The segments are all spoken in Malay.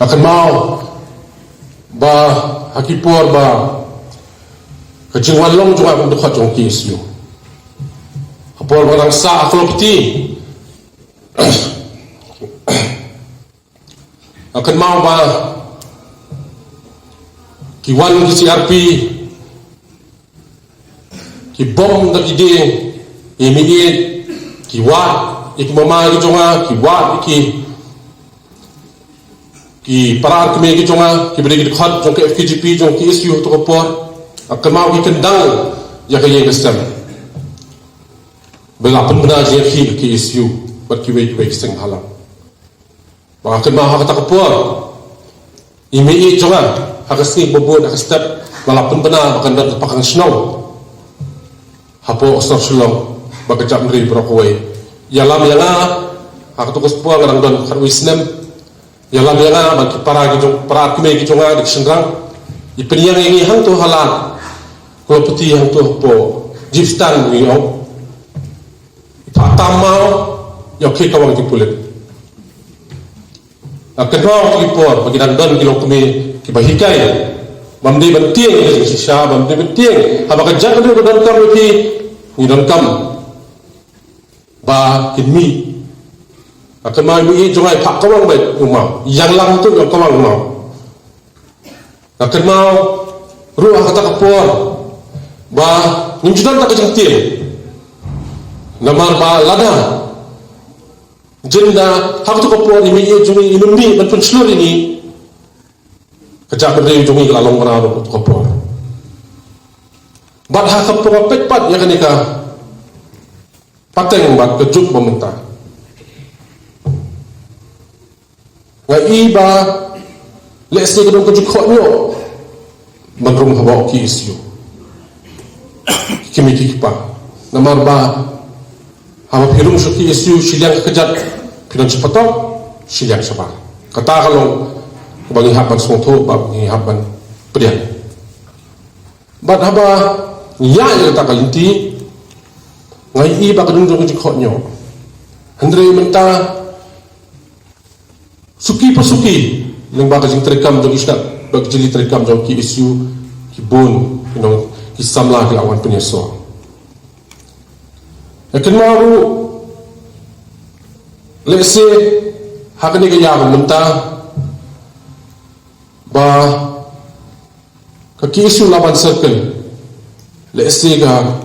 akan mau ba hakipor ba kejingwan long juga untuk kacung KSU apor barang sa aklopti akan mau ba kiwan ki CRP ki bom da ide immediate ki wa iki mama ki jonga ki wa ki parar keme ki jonga ki beri ki khat jong ke FKGP jong KSU to kopor akan mau ki kendang ya ka ye gestem belapun benar je ki KSU bat ki we seng halam ba akan mau ka ta kopor immediate jonga hakasni bobon hakastep belapun benar akan dat pakang snow hapo osor sulong bagajak nri brokwe yalam yanga hakatukus puang ngarang don karwisnem yalam yanga bagi para gijong para kime gijonga dik sendrang ipeniang ini hang tu halan ko peti hang tu po jipstan yo tamau yo ke kawang dipulit akedro kipor bagi dan don kilo kime kibahikai mamdi benting ni sisa mamdi benting habaka jak ni don kam ni don kam ba kinmi akan mai mi jongai pak kawang bai umau yang lang tu yang kawang umau akan mau ruah kata kapor ba ninjudan tak kejengtir namar ba lada jenda hak tu kapor ni mi jongai inumbi ban pun seluruh ini kejak berdiri jongai lalong merau tu kapor bat hak kapor pekpat ya kanika pateng bat kejuk pemerintah ngai ba lesni kedung kejuk khonyo bagrum habaw KSU kimi kipa namar ba hawa phirung su KSU siliang kejat phiron sepatok siliang sapa kata kalong bagi haban songtho bagi haban prian bat haba ya kata kalinti ngai ba kedung kejuk khonyo andre menta suki pasuki ning ba kajing terekam jong istat bag jeli terekam jong KSU ki bon ki samla ki awan penyeso akan maru lese hakani ga ya menta ba ka KSU laban circle lese ga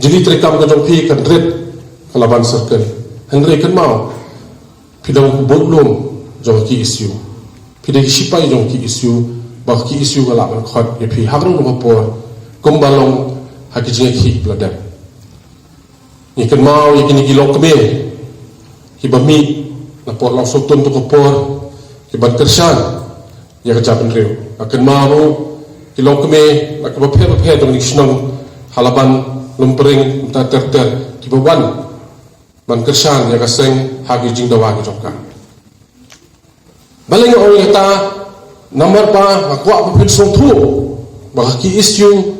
jeli terekam ga jong pi kan red laban circle henry kan mau pidang bolom jong KSU pidai sipai jong KSU bah KSU galak khot ye phi hagrung no por kombalong hakijing hi bladam ni kan mau ye kini gilok keme ki bami na por law sotun to por ki ban kersan ya kacapen reu akan mau kilok keme nak ba phe jong ni snong halaban lumpering ta ter ki bawan ban kersan ya kaseng hakijing dawa ki jong ka baling orang kata nomor pa aku apa pun songtu bah KSU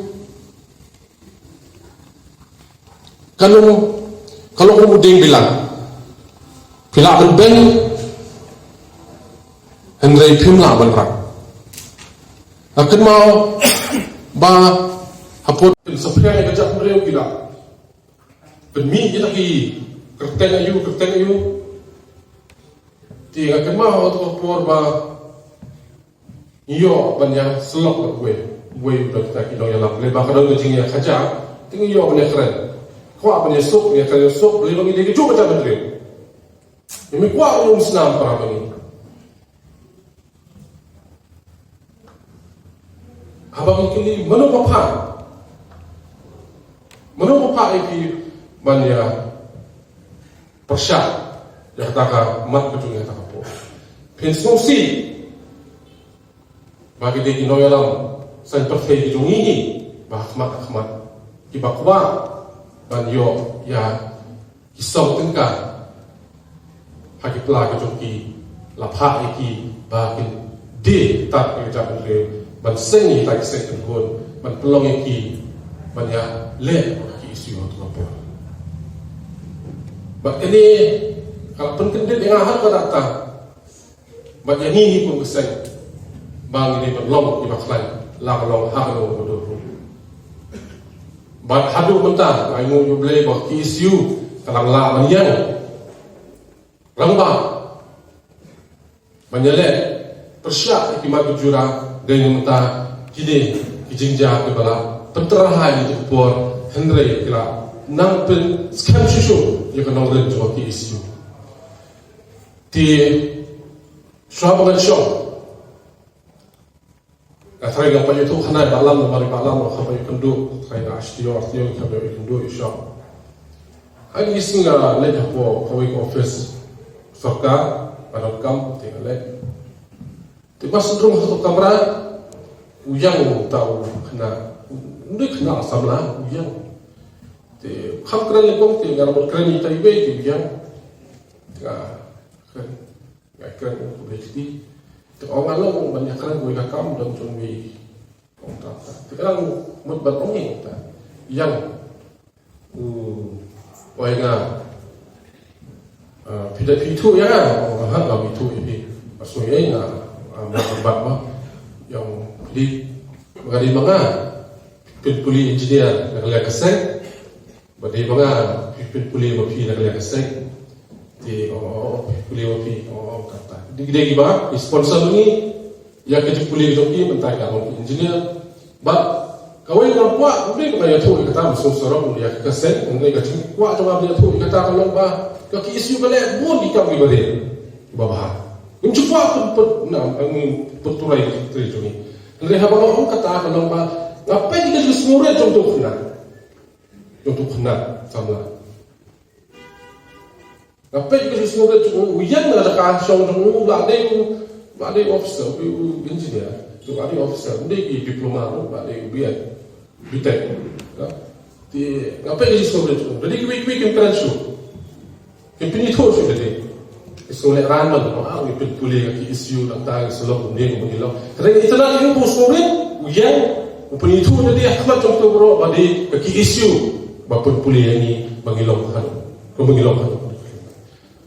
kalau kemudian bilang bila berbeng Henry Pimla benar akan mau bah apa sebenarnya yang kejap mereka bilang penmi kita ki kerten ayu tiga kemau atau por ba iyo banyak selok gue udah kita kilo yang lap lebar kadang ngejingnya kaca tinggi iyo banyak keren kuat banyak sok ya kalian sok beli bagi dia coba macam mana ini kuat orang senam para ini abang ini menopapa ini banyak persyak ya kata mat betul ya kata po pensongsi bagi dia kino yalam san perfect jong ini bah mat ki bakwa ban yo ya kisau tengka haki pla ke jongki lapha iki bakin de tat ke jaban le ban sengi tak sek kon ban pelong iki ban ya le ki isu to po bak ini kalau penkendit dengan hal kata But yang ini pun keseng bang ini berlong di baklan lah long halo bodoh. But hadu mentah ai mu ju boleh bah isu kalang la manian. Lamba menyelek persyak ikimat bujura dengan mentah kini kijingja ke bala penterahai itu por Henry kira nang pen scam susu yang kena orang jual ke isu di suabangan show atrai yang pakai itu kena dalam mari dalam khabai kendu atrai astio khabai kendu show hari isinga leh po khabai office sarkar Adakam tinggal tiba sendiri satu kamera ujang tahu kena ini kena samlah ujang ti kham keren lekong ti ngar keren itu ibe ti ujang keren boleh jadi ti orang lalu banyak keren gue kakam dan cumi kontak ti kan mutbat ongi ta yang wahai tidak itu ya, orang lah itu ini, maksudnya macam apa yang di bagi mana puli engineer nak lihat kesek, bagi mana puli mapi nak lihat kesek, di puli mapi kata, di gimana sponsor ni, yang kerja puli itu ni mentah kalau engineer, but kau yang kuat, mungkin kau yang tu kata sponsor orang dia kesek, mungkin kerja kuat cuma dia tu kata kalau bah kaki isu balik pun dikam di balik bawah. Mencuba pun perturai itu ni. Mereka orang kata kalau apa jika jadi semua contoh kena sama. Apa jika jadi semua contoh yang ada kasih contoh ada officer, engineer, tu ada officer, ada diploma, ada biar bitek. Di apa jadi semua contoh. Jadi kita kan show. Kepini tu sudah deh. Sekolah ramai, orang itu boleh kaki isu tentang selok ni, begini. Kerana itu nak yang bersuara, yang kepini tu jadi akhmat contoh bro, bagi kaki isu, bapa boleh ni bangilong kan, bangilong kan.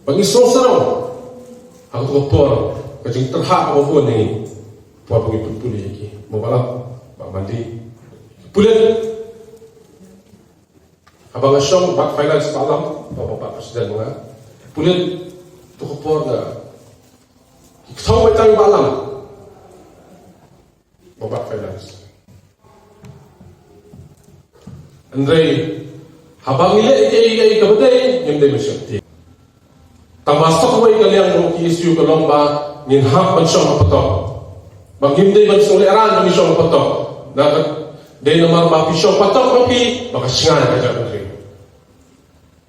Bagi sosial, aku kopor, kacang terhak apa pun ni, buat bagi boleh lagi. Membalas, mandi, boleh. Abang Asyong, Bank Finance Malam, Bapak Presiden mengat, boleh tukar na tahu betul malam, Bapak Finance. Andre, habang ile kabadai yang dia mesti. Tamasok way kalian mau isu kelomba, nin hak bersama betul. Bangim dia bersama eran bersama betul. Nak dia nomor bapisok betul tapi maka sengai kerja menteri.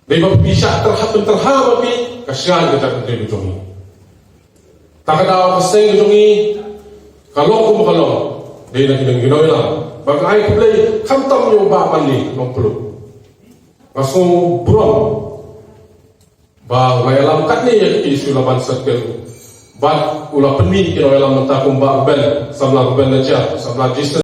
Dia berpisah terham tapi kasihan kita menteri bujungi. Tak ada keseng bujungi. Kalau dia nak ginoy lah. Bagai play kantam yung ba mali nombor. Masuk burung. Ba may alam kat ni isu laban circle. Ba ulah pening kino alam mentakung ba bel samla bel naja samla jis